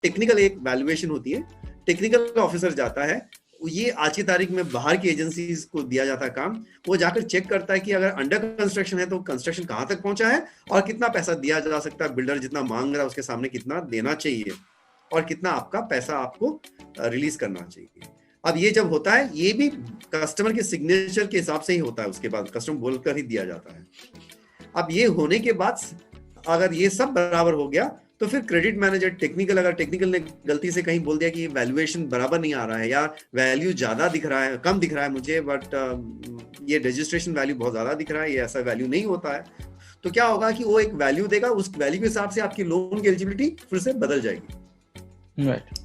Technical एक valuation होती है, टेक्निकल ऑफिसर जाता है, ये आज की तारीख में बाहर की एजेंसीज को दिया जाता है काम, वो जाकर चेक करता है कि अगर अंडर कंस्ट्रक्शन है तो कंस्ट्रक्शन कहां तक पहुंचा है और कितना पैसा दिया जा सकता है, बिल्डर जितना मांग रहा है उसके सामने कितना देना चाहिए और कितना आपका पैसा आपको रिलीज करना चाहिए। अब ये जब होता है, ये भी कस्टमर के सिग्नेचर के हिसाब से ही होता है, उसके बाद कस्टमर बोलकर ही दिया जाता है। अब ये होने के बाद अगर ये सब बराबर हो गया तो फिर क्रेडिट मैनेजर टेक्निकल, अगर टेक्निकल ने गलती से कहीं बोल दिया कि वैल्यूएशन बराबर नहीं आ रहा है या वैल्यू ज्यादा दिख रहा है, कम दिख रहा है मुझे, बट ये रजिस्ट्रेशन वैल्यू बहुत ज्यादा दिख रहा है, ये ऐसा वैल्यू नहीं होता है, तो क्या होगा कि वो एक वैल्यू देगा, उस वैल्यू के हिसाब से आपकी लोन की एलिजिबिलिटी फिर से बदल जाएगी। राइट।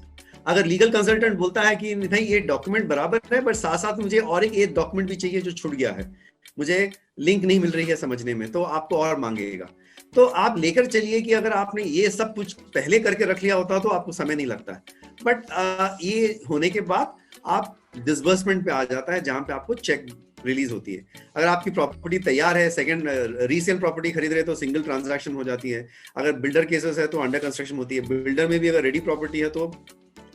अगर लीगल कंसल्टेंट बोलता है कि नहीं ये डॉक्यूमेंट बराबर है बट साथ साथ मुझे और एक डॉक्यूमेंट भी चाहिए जो छूट गया है, मुझे लिंक नहीं मिल रही है समझने में, तो आपको और मांगेगा। तो आप लेकर चलिए कि अगर आपने ये सब कुछ पहले करके रख लिया होता तो आपको समय नहीं लगता है, बट ये होने के बाद आप डिसबर्समेंट पे आ जाता है जहां पे आपको चेक रिलीज होती है। अगर आपकी प्रॉपर्टी तैयार है, सेकंड रीसेल प्रॉपर्टी खरीद रहे तो सिंगल ट्रांजैक्शन हो जाती है, अगर बिल्डर केसेस है तो अंडर कंस्ट्रक्शन होती है, बिल्डर में भी अगर रेडी प्रॉपर्टी है तो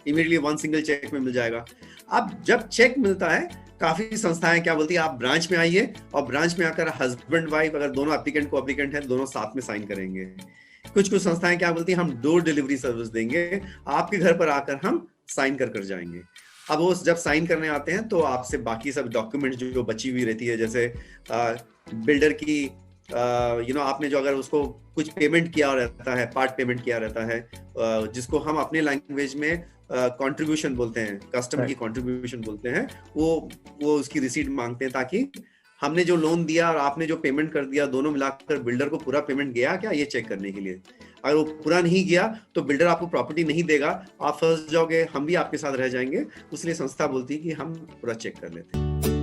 इमीडिएटली वन सिंगल चेक में मिल जाएगा। अब जब चेक मिलता है, काफी संस्थाएं क्या बोलती है, आप ब्रांच में आइए और ब्रांच में आकर हस्बैंड वाइफ अगर दोनों एप्लीकेंट को एप्लीकेंट है दोनों साथ में साइन करेंगे। कुछ संस्थाएं क्या बोलती है, हम डोर डिलीवरी सर्विस देंगे, आपके घर पर आकर हम साइन कर जाएंगे। अब वो जब साइन करने आते हैं तो आपसे बाकी सब डॉक्यूमेंट जो बची हुई रहती है, जैसे बिल्डर की आपने जो अगर उसको कुछ पेमेंट किया रहता है, पार्ट पेमेंट किया रहता है, जिसको हम अपने लैंग्वेज में कंट्रीब्यूशन बोलते हैं, कस्टम की कंट्रीब्यूशन बोलते हैं, वो उसकी रिसीट मांगते हैं ताकि हमने जो लोन दिया और आपने जो पेमेंट कर दिया दोनों मिलाकर बिल्डर को पूरा पेमेंट गया क्या, ये चेक करने के लिए। अगर वो पूरा नहीं गया तो बिल्डर आपको प्रॉपर्टी नहीं देगा, आप फंस जाओगे, हम भी आपके साथ रह जाएंगे, इसलिए संस्था बोलती है कि हम पूरा चेक कर लेते हैं।